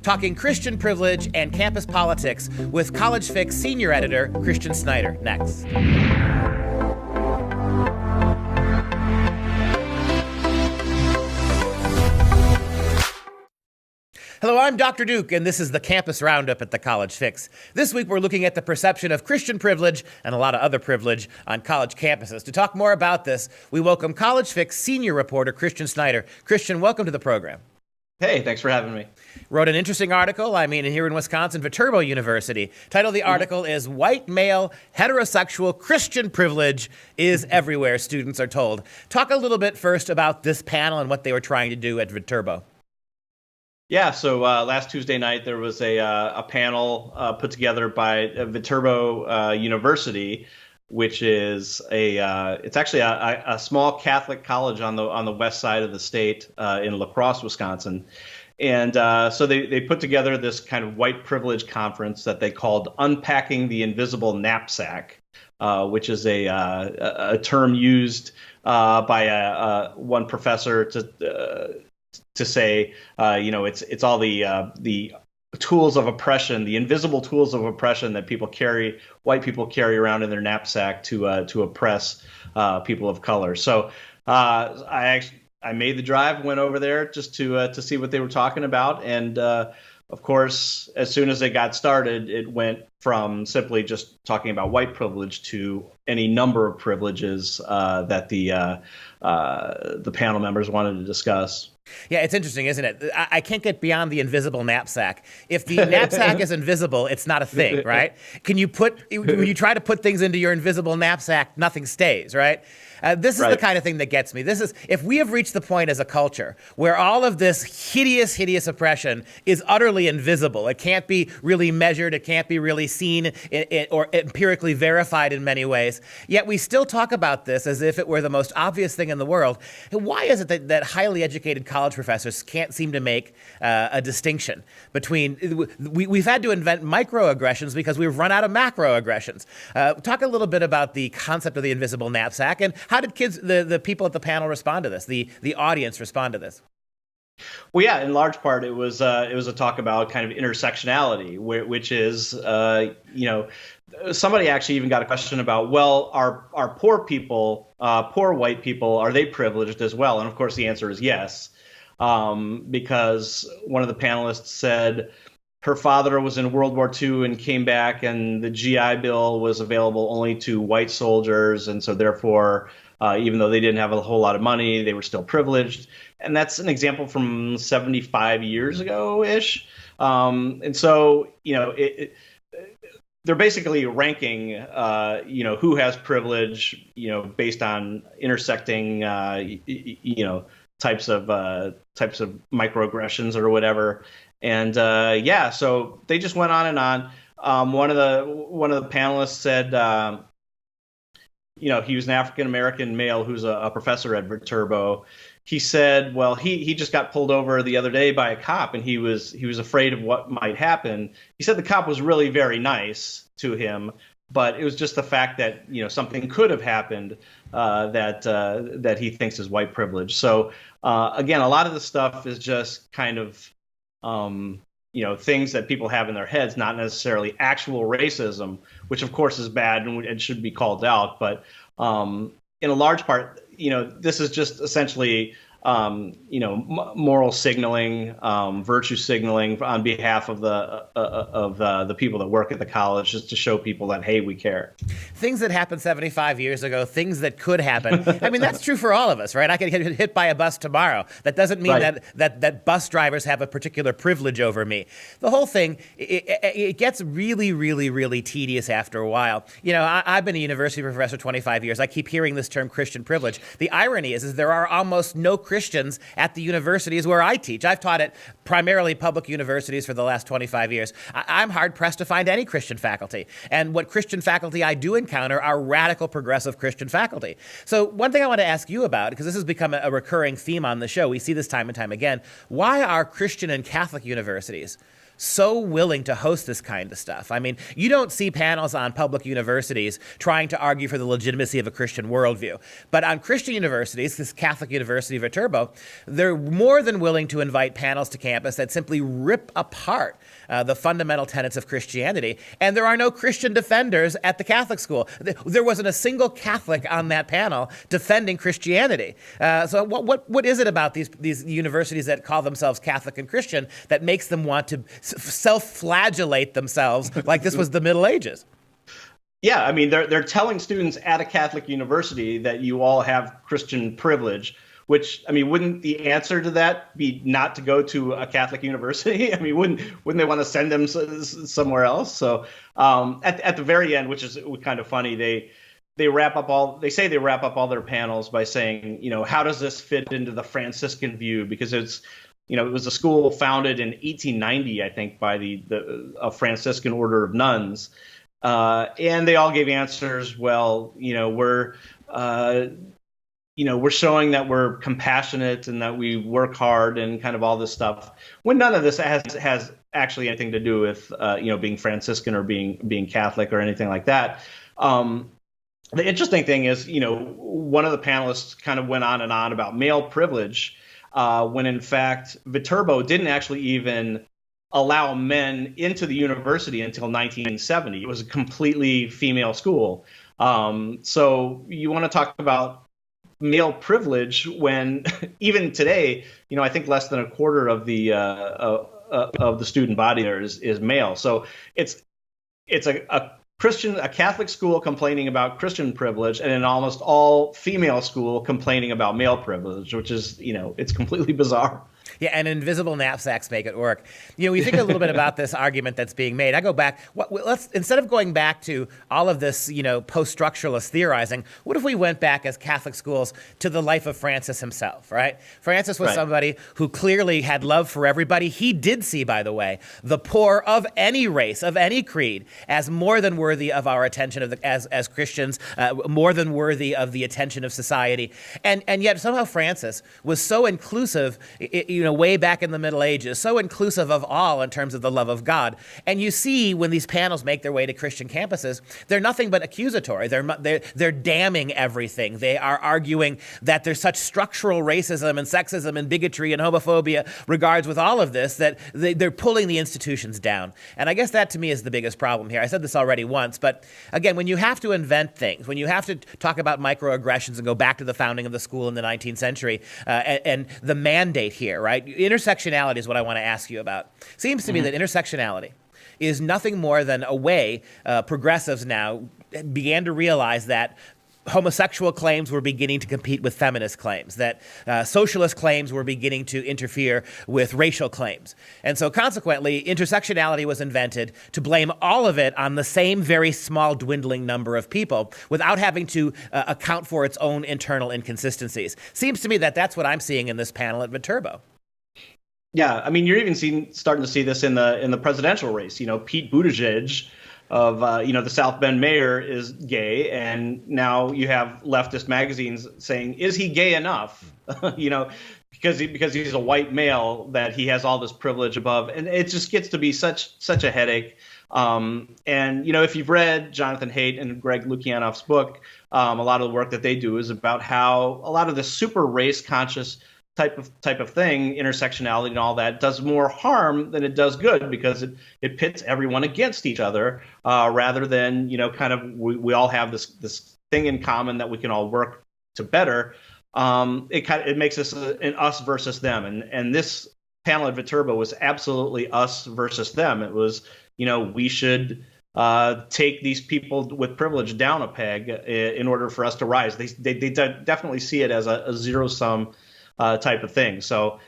talking Christian privilege and campus politics with College Fix senior editor Christian Snyder. Next. Hello, I'm Dr. Duke, and this is the Campus Roundup at the College Fix. This week, we're looking at the perception of Christian privilege and a lot of other privilege on college campuses. To talk more about this, we welcome College Fix senior reporter Christian Snyder. Christian, welcome to the program. Hey, thanks for having me. Wrote an interesting article, here in Wisconsin, Viterbo University. Title of the article is White Male Heterosexual Christian Privilege is Everywhere, Students Are Told. Talk a little bit first about this panel and what they were trying to do at Viterbo. Yeah, so last Tuesday night there was a panel put together by Viterbo University, which is it's actually a small Catholic college on the west side of the state in La Crosse, Wisconsin, and so they put together this kind of white privilege conference that they called "Unpacking the Invisible Knapsack," which is a term used by one professor to say, it's all the tools of oppression, the invisible tools of oppression that white people carry around in their knapsack to oppress people of color. So I made the drive, went over there just to see what they were talking about, and of course, as soon as it got started, it went from simply just talking about white privilege to any number of privileges that the panel members wanted to discuss. Yeah, it's interesting, isn't it? I can't get beyond the invisible knapsack. If the knapsack is invisible, it's not a thing, right? When you try to put things into your invisible knapsack, nothing stays, right? This is the kind of thing that gets me. This is, if we have reached the point as a culture where all of this hideous oppression is utterly invisible, it can't be really measured, it can't be really seen or empirically verified in many ways, yet we still talk about this as if it were the most obvious thing in the world. And why is it that highly educated college professors can't seem to make a distinction between, we've had to invent microaggressions because we've run out of macroaggressions. Talk a little bit about the concept of the invisible knapsack, and how did the people at the panel respond to this, the audience respond to this? Well, yeah, in large part, it was a talk about kind of intersectionality, which is, somebody actually even got a question about, well, are poor people, poor white people, are they privileged as well? And of course, the answer is yes, because one of the panelists said her father was in World War II and came back, and the GI Bill was available only to white soldiers, and so therefore, even though they didn't have a whole lot of money, they were still privileged. And that's an example from 75 years ago-ish. And so, they're basically ranking, who has privilege, based on intersecting, types of microaggressions or whatever. And so they just went on and on. One of the panelists said, he was an African-American male who's a professor at Viterbo. He said, well, he just got pulled over the other day by a cop, and he was afraid of what might happen. He said the cop was really very nice to him, but it was just the fact that something could have happened that he thinks is white privilege. So again, a lot of the stuff is just kind of things that people have in their heads, not necessarily actual racism, which of course is bad and should be called out. But in a large part, this is just essentially, moral signaling, virtue signaling on behalf of the people that work at the college, just to show people that, hey, we care. Things that happened 75 years ago, things that could happen. That's true for all of us, right? I could get hit by a bus tomorrow. That doesn't mean that bus drivers have a particular privilege over me. The whole thing, it gets really tedious after a while. I've been a university professor 25 years. I keep hearing this term Christian privilege. The irony is there are almost no Christians at the universities where I teach. I've taught at primarily public universities for the last 25 years. I'm hard-pressed to find any Christian faculty. And what Christian faculty I do encounter are radical progressive Christian faculty. So one thing I want to ask you about, because this has become a recurring theme on the show, we see this time and time again, why are Christian and Catholic universities so willing to host this kind of stuff. I mean, you don't see panels on public universities trying to argue for the legitimacy of a Christian worldview. But on Christian universities, this Catholic University of Viterbo, they're more than willing to invite panels to campus that simply rip apart the fundamental tenets of Christianity. And there are no Christian defenders at the Catholic school. There wasn't a single Catholic on that panel defending Christianity. So what is it about these universities that call themselves Catholic and Christian that makes them want to self-flagellate themselves like this was the Middle Ages? Yeah, I mean, they're telling students at a Catholic university that you all have Christian privilege, which, I mean, wouldn't the answer to that be not to go to a Catholic university? I mean, wouldn't they want to send them somewhere else? So at the very end, which is kind of funny, they say they wrap up all their panels by saying, how does this fit into the Franciscan view? Because it was a school founded in 1890, I think, by a Franciscan order of nuns. And they all gave answers. Well, we're showing that we're compassionate and that we work hard and kind of all this stuff, when none of this has actually anything to do with, being Franciscan or being Catholic or anything like that. The interesting thing is, one of the panelists kind of went on and on about male privilege, when in fact Viterbo didn't actually even allow men into the university until 1970. It was a completely female school. So you want to talk about male privilege when even today, I think less than a quarter of the student body there is male. So it's a Catholic school complaining about Christian privilege, and an almost all female school complaining about male privilege, which is, it's completely bizarre. Yeah, and invisible knapsacks make it work. We think a little bit about this argument that's being made. I go back. Instead of going back to all of this, post-structuralist theorizing, what if we went back as Catholic schools to the life of Francis himself, right? Francis was somebody who clearly had love for everybody. He did see, by the way, the poor of any race, of any creed, as more than worthy of our attention as Christians, more than worthy of the attention of society. And yet somehow Francis was so inclusive, way back in the Middle Ages, so inclusive of all in terms of the love of God. And you see when these panels make their way to Christian campuses, they're nothing but accusatory. They're damning everything. They are arguing that there's such structural racism and sexism and bigotry and homophobia regards with all of this that they're pulling the institutions down. And I guess that to me is the biggest problem here. I said this already once, but again, when you have to invent things, when you have to talk about microaggressions and go back to the founding of the school in the 19th century and the mandate here, right? Intersectionality is what I want to ask you about. Seems to me that intersectionality is nothing more than a way progressives now began to realize that homosexual claims were beginning to compete with feminist claims, that socialist claims were beginning to interfere with racial claims. And so consequently, intersectionality was invented to blame all of it on the same very small dwindling number of people without having to account for its own internal inconsistencies. Seems to me that that's what I'm seeing in this panel at Viterbo. Yeah, I mean, you're even starting to see this in the presidential race. Pete Buttigieg of the South Bend mayor is gay, and now you have leftist magazines saying, is he gay enough? Because he's a white male, that he has all this privilege above, and it just gets to be such a headache. And if you've read Jonathan Haidt and Greg Lukianoff's book, a lot of the work that they do is about how a lot of the super race conscious type of thing, intersectionality and all that, does more harm than it does good, because it pits everyone against each other, rather than kind of we all have this thing in common that we can all work to better. It makes us an us versus them, and this panel at Viterbo was absolutely us versus them. It was we should take these people with privilege down a peg in order for us to rise. They definitely see it as a zero sum type of thing. So,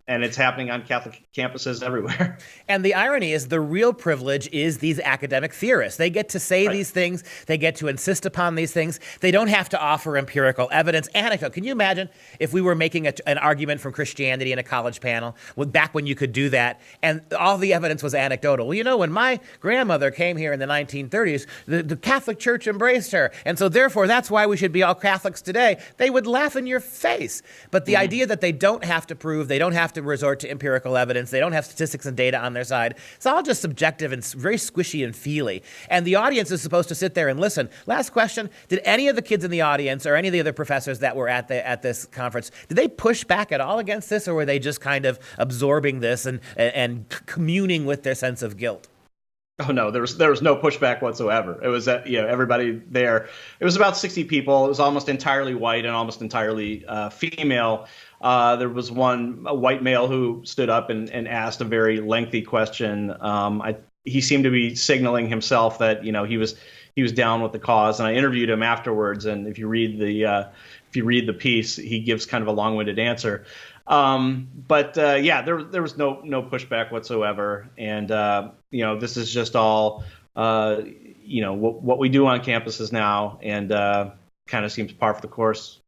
and it's happening on Catholic campuses everywhere. And the irony is the real privilege is these academic theorists. They get to say these things. They get to insist upon these things. They don't have to offer empirical evidence. Anecdote. Can you imagine if we were making an argument from Christianity in a college panel, back when you could do that, and all the evidence was anecdotal? Well, when my grandmother came here in the 1930s, the Catholic Church embraced her. And so therefore, that's why we should be all Catholics today. They would laugh in your face. But the idea that they don't have to prove, they don't have to resort to empirical evidence. They don't have statistics and data on their side. It's all just subjective and very squishy and feely. And the audience is supposed to sit there and listen. Last question, did any of the kids in the audience or any of the other professors that were at this conference, did they push back at all against this, or were they just kind of absorbing this and communing with their sense of guilt? Oh no, there was no pushback whatsoever. It was everybody there. It was about 60 people. It was almost entirely white and almost entirely female. There was a white male who stood up and asked a very lengthy question. He seemed to be signaling himself that he was down with the cause. And I interviewed him afterwards. And if you read the piece, he gives kind of a long-winded answer. There was no pushback whatsoever. And, this is just all, what we do on campuses now, and kind of seems par for the course.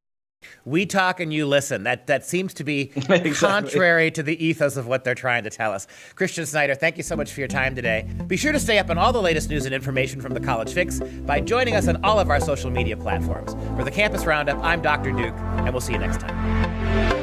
We talk and you listen. That seems to be Exactly. contrary to the ethos of what they're trying to tell us. Christian Snyder, thank you so much for your time today. Be sure to stay up on all the latest news and information from the College Fix by joining us on all of our social media platforms. For the Campus Roundup, I'm Dr. Duke, and we'll see you next time.